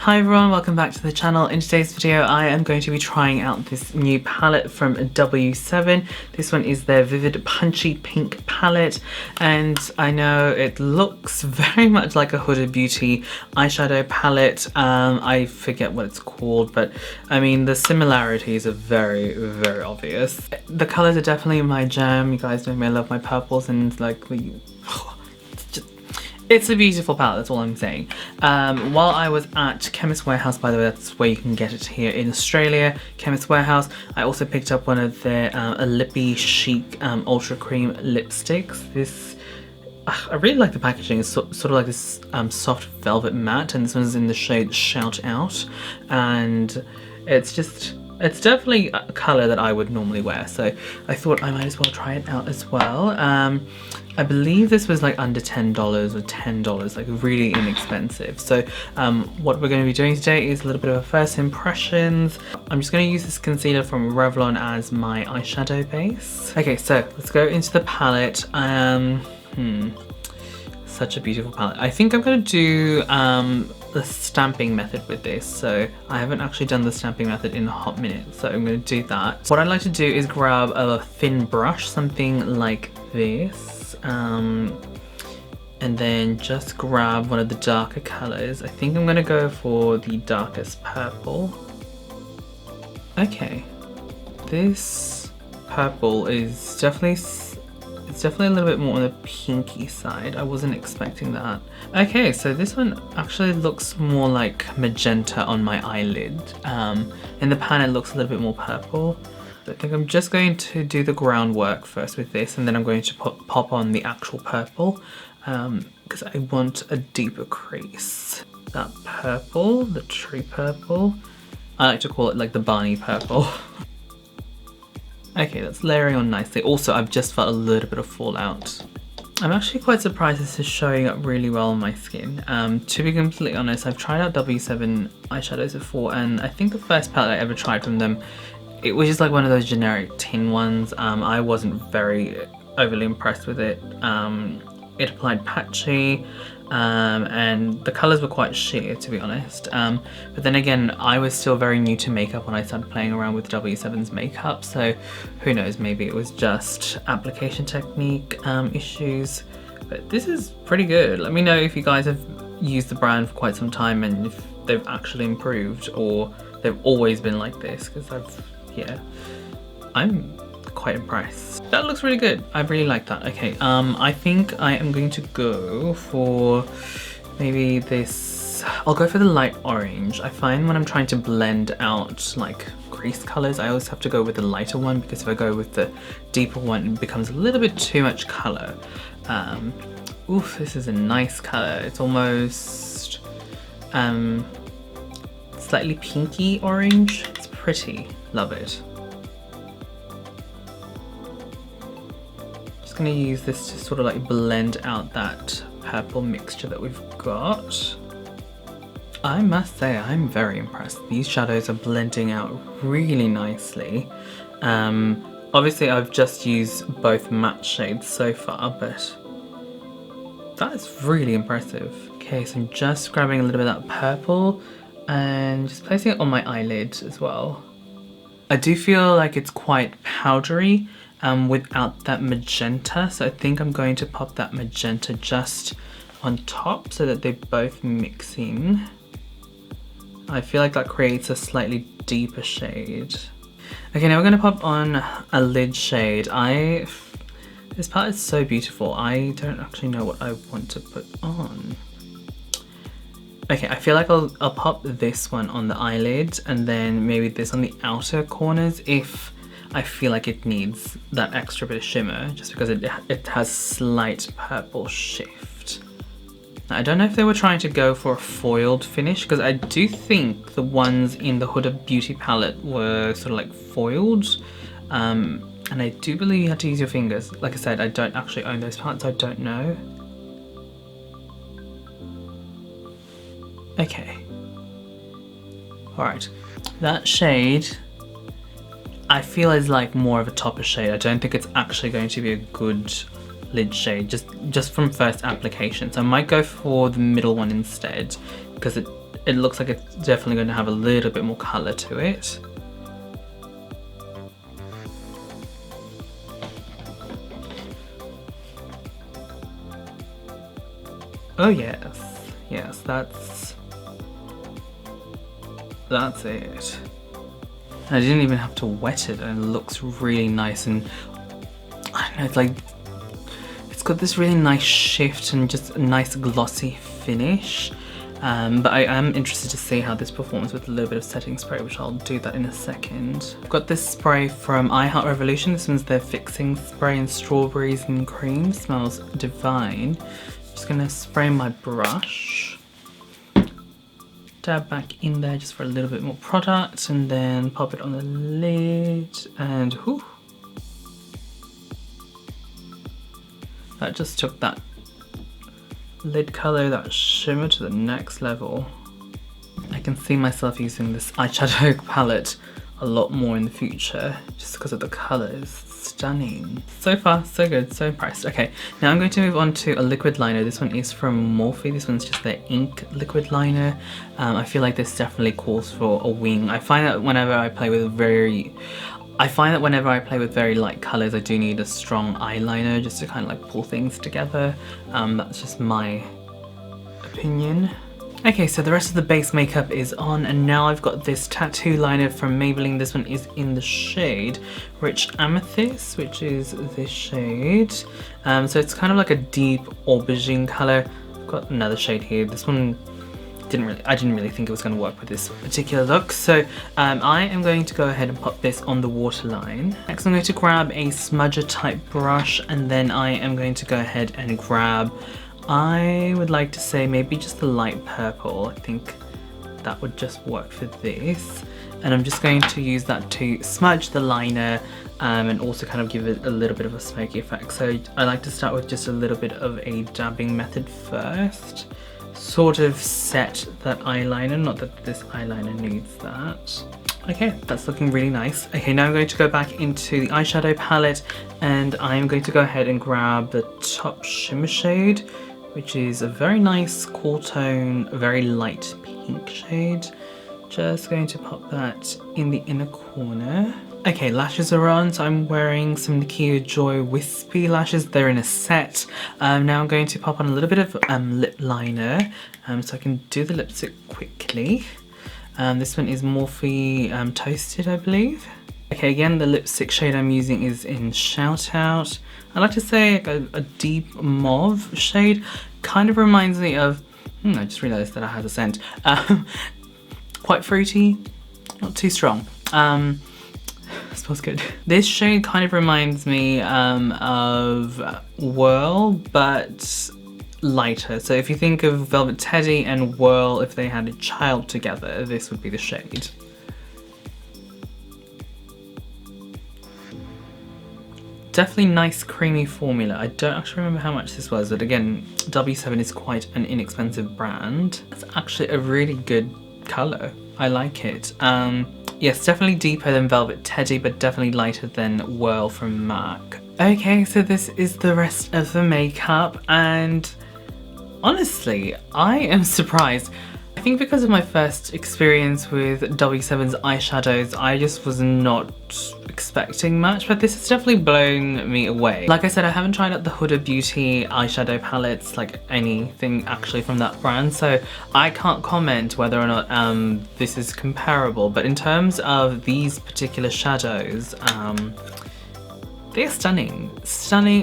Hi everyone, welcome back to the channel. In today's video I am going to be trying out this new palette from W7. This one is their Vivid Punchy Pink palette, and I know it looks very much like a Huda Beauty eyeshadow palette. I forget what it's called, but I mean the similarities are very obvious. The colours are definitely my jam. You guys know me, I love my purples and like it's a beautiful palette, that's all I'm saying. While I was at Chemist Warehouse, by the way, that's where you can get it here in Australia, Chemist Warehouse, I also picked up one of their a lippy chic ultra cream lipsticks. This, I really like the packaging. It's sort of like this soft velvet matte, and this one's in the shade Shout Out, and it's definitely a colour that I would normally wear, so I thought I might as well try it out as well. I believe this was like under $10 or $10, like really inexpensive. So what we're going to be doing today is a little bit of a first impressions. I'm just going to use this concealer from Revlon as my eyeshadow base. Okay, so let's go into the palette. Such a beautiful palette. I think I'm going to do the stamping method with this. So I haven't actually done the stamping method in a hot minute, so I'm going to do that. What I'd like to do is grab a thin brush, something like this. And then just grab one of the darker colors. I think I'm going to go for the darkest purple. Okay, this purple is definitely a little bit more on the pinky side. I wasn't expecting that. Okay, so this one actually looks more like magenta on my eyelid. In the pan it looks a little bit more purple. I think I'm just going to do the groundwork first with this, and then I'm going to pop on the actual purple because I want a deeper crease. That purple, the tree purple, I like to call it like the Barney purple. Okay, that's layering on nicely. Also, I've just felt a little bit of fallout. I'm actually quite surprised this is showing up really well on my skin. To be completely honest, I've tried out W7 eyeshadows before, and I think the first palette I ever tried from them, it was just like one of those generic tin ones. I wasn't very overly impressed with it. It applied patchy, and the colours were quite sheer, to be honest. But then again, I was still very new to makeup when I started playing around with W7's makeup, so who knows, maybe it was just application technique issues. But this is pretty good. Let me know if you guys have used the brand for quite some time and if they've actually improved or they've always been like this, because I'm quite impressed. That looks really good. I really like that. Okay, I think I am going to go for maybe this. I'll go for the light orange. I find when I'm trying to blend out like crease colors, I always have to go with the lighter one, because if I go with the deeper one, it becomes a little bit too much color. Oof, this is a nice color. It's almost slightly pinky orange. It's pretty. Love it. Just gonna use this to sort of like blend out that purple mixture that we've got. I must say I'm very impressed. These shadows are blending out really nicely. Obviously I've just used both matte shades so far, but that is really impressive. Okay, so I'm just grabbing a little bit of that purple and just placing it on my eyelid as well. I do feel like it's quite powdery without that magenta, so I think I'm going to pop that magenta just on top so that they both mix in. I feel like that creates a slightly deeper shade. Okay, now we're going to pop on a lid shade. This palette is so beautiful. I don't actually know what I want to put on. Okay, I feel like I'll pop this one on the eyelid and then maybe this on the outer corners if I feel like it needs that extra bit of shimmer, just because it has slight purple shift. Now, I don't know if they were trying to go for a foiled finish, because I do think the ones in the Huda Beauty palette were sort of like foiled. And I do believe you had to use your fingers. Like I said, I don't actually own those palettes, so I don't know. Okay. Alright. That shade, I feel is like more of a topper shade. I don't think it's actually going to be a good lid shade, just from first application. So I might go for the middle one instead, because it looks like it's definitely going to have a little bit more colour to it. Oh yes, yes, that's it. I didn't even have to wet it, and it looks really nice, and I don't know, it's like, it's got this really nice shift and just a nice glossy finish. But I am interested to see how this performs with a little bit of setting spray, which I'll do that in a second. I've got this spray from I Heart Revolution. This one's their fixing spray in strawberries and cream. Smells divine. Just gonna spray my brush, dab back in there just for a little bit more product, and then pop it on the lid, and whew, that just took that lid color, that shimmer to the next level. I can see myself using this eyeshadow palette a lot more in the future just because of the colors. Stunning. So far, so good, so impressed. Okay, now I'm going to move on to a liquid liner. This one is from Morphe. This one's just their ink liquid liner. I feel like this definitely calls for a wing. I find that whenever I play with very light colors, I do need a strong eyeliner just to kind of like pull things together. That's just my opinion. Okay, so the rest of the base makeup is on, and now I've got this tattoo liner from Maybelline. This one is in the shade Rich Amethyst, which is this shade. So it's kind of like a deep aubergine color. I've got another shade here. This one I didn't really think it was going to work with this particular look, so I am going to go ahead and pop this on the waterline. Next I'm going to grab a smudger type brush, and then I am going to go ahead and grab, I would like to say maybe just the light purple. I think that would just work for this, and I'm just going to use that to smudge the liner and also kind of give it a little bit of a smoky effect. So I like to start with just a little bit of a dabbing method first, sort of set that eyeliner, not that this eyeliner needs that. Okay, that's looking really nice. Okay, now I'm going to go back into the eyeshadow palette, and I'm going to go ahead and grab the top shimmer shade, which is a very nice cool tone, a very light pink shade. Just going to pop that in the inner corner. Okay, lashes are on, so I'm wearing some Nakia Joy Wispy lashes. They're in a set. Now I'm going to pop on a little bit of lip liner, so I can do the lipstick quickly. This one is Morphe Toasted, I believe. Okay, again, the lipstick shade I'm using is in Shout Out. I like to say a deep mauve shade. Kind of reminds me of, I just realised that it has a scent. Quite fruity, not too strong. Smells good. This shade kind of reminds me of Whirl, but lighter. So if you think of Velvet Teddy and Whirl, if they had a child together, this would be the shade. Definitely nice creamy formula. I don't actually remember how much this was, but again, W7 is quite an inexpensive brand. It's actually a really good colour. I like it. Yes, definitely deeper than Velvet Teddy, but definitely lighter than Whirl from MAC. Okay, so this is the rest of the makeup, and honestly, I am surprised. I think because of my first experience with W7's eyeshadows, I just was not expecting much, but this has definitely blown me away. Like I said, I haven't tried out the Huda Beauty eyeshadow palettes, like anything actually from that brand, so I can't comment whether or not this is comparable, but in terms of these particular shadows, they're stunning,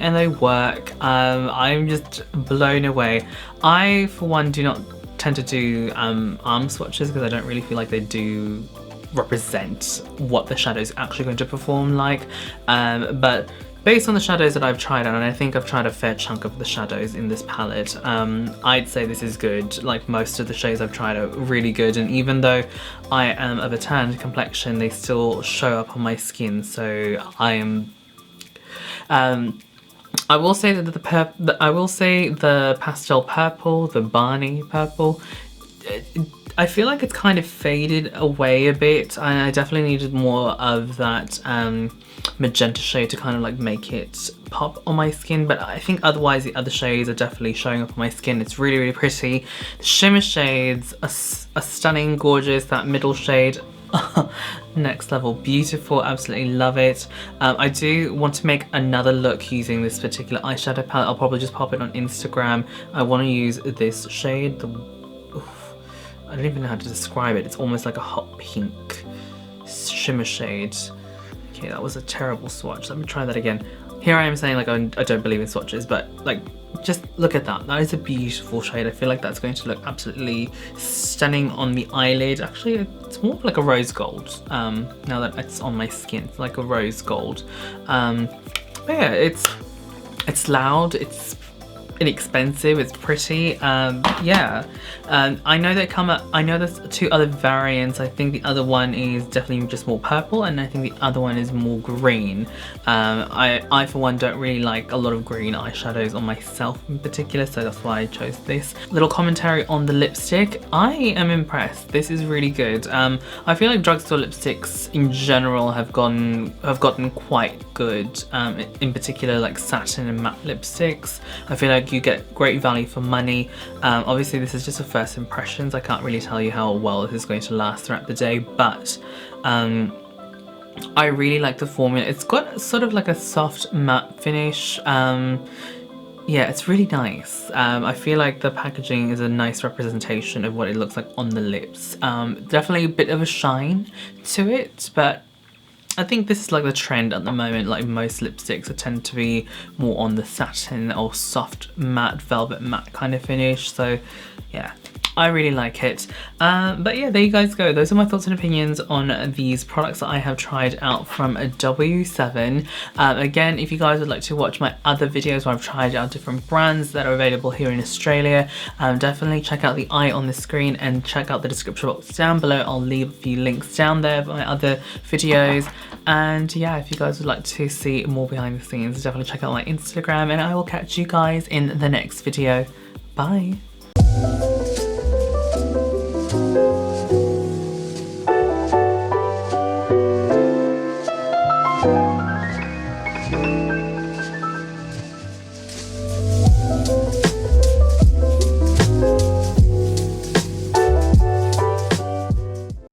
and they work. I'm just blown away. I, for one, do not tend to do arm swatches because I don't really feel like they do represent what the shadow is actually going to perform like. But based on the shadows that I've tried on, and I think I've tried a fair chunk of the shadows in this palette, I'd say this is good. Like most of the shades I've tried are really good, and even though I am of a tanned complexion, they still show up on my skin, so I am I will say that the pastel purple, the Barney purple, I feel like it's kind of faded away a bit. I definitely needed more of that magenta shade to kind of like make it pop on my skin, but I think otherwise the other shades are definitely showing up on my skin. It's really, really pretty. The shimmer shades are stunning, gorgeous. That middle shade, next level, beautiful, absolutely love it. I do want to make another look using this particular eyeshadow palette. I'll probably just pop it on Instagram. I want to use this shade, I don't even know how to describe it. It's almost like a hot pink shimmer shade. Okay, that was a terrible swatch. Let me try that again. Here I am saying like I don't believe in swatches, but like just look at that. That is a beautiful shade. I feel like that's going to look absolutely stunning on the eyelid. Actually, it's more like a rose gold. Now that it's on my skin, it's like a rose gold. But yeah, it's loud. It's inexpensive, it's pretty. Yeah, I know there's 2 other variants. I think the other one is definitely just more purple, and I think the other one is more green. I for one don't really like a lot of green eyeshadows on myself in particular, so that's why I chose this. Little commentary on the lipstick. I am impressed. This is really good. I feel like drugstore lipsticks in general have gotten quite good. In particular, like satin and matte lipsticks. I feel like you get great value for money. Obviously this is just a first impressions. I can't really tell you how well this is going to last throughout the day, but I really like the formula. It's got sort of like a soft matte finish. Yeah, it's really nice. I feel like the packaging is a nice representation of what it looks like on the lips. Definitely a bit of a shine to it, but I think this is like the trend at the moment. Like most lipsticks tend to be more on the satin or soft matte, velvet matte kind of finish. So yeah, I really like it. But yeah, there you guys go. Those are my thoughts and opinions on these products that I have tried out from W7. Again, if you guys would like to watch my other videos where I've tried out different brands that are available here in Australia, definitely check out the eye on the screen and check out the description box down below. I'll leave a few links down there for my other videos. And yeah, if you guys would like to see more behind the scenes, definitely check out my Instagram, and I will catch you guys in the next video. Bye.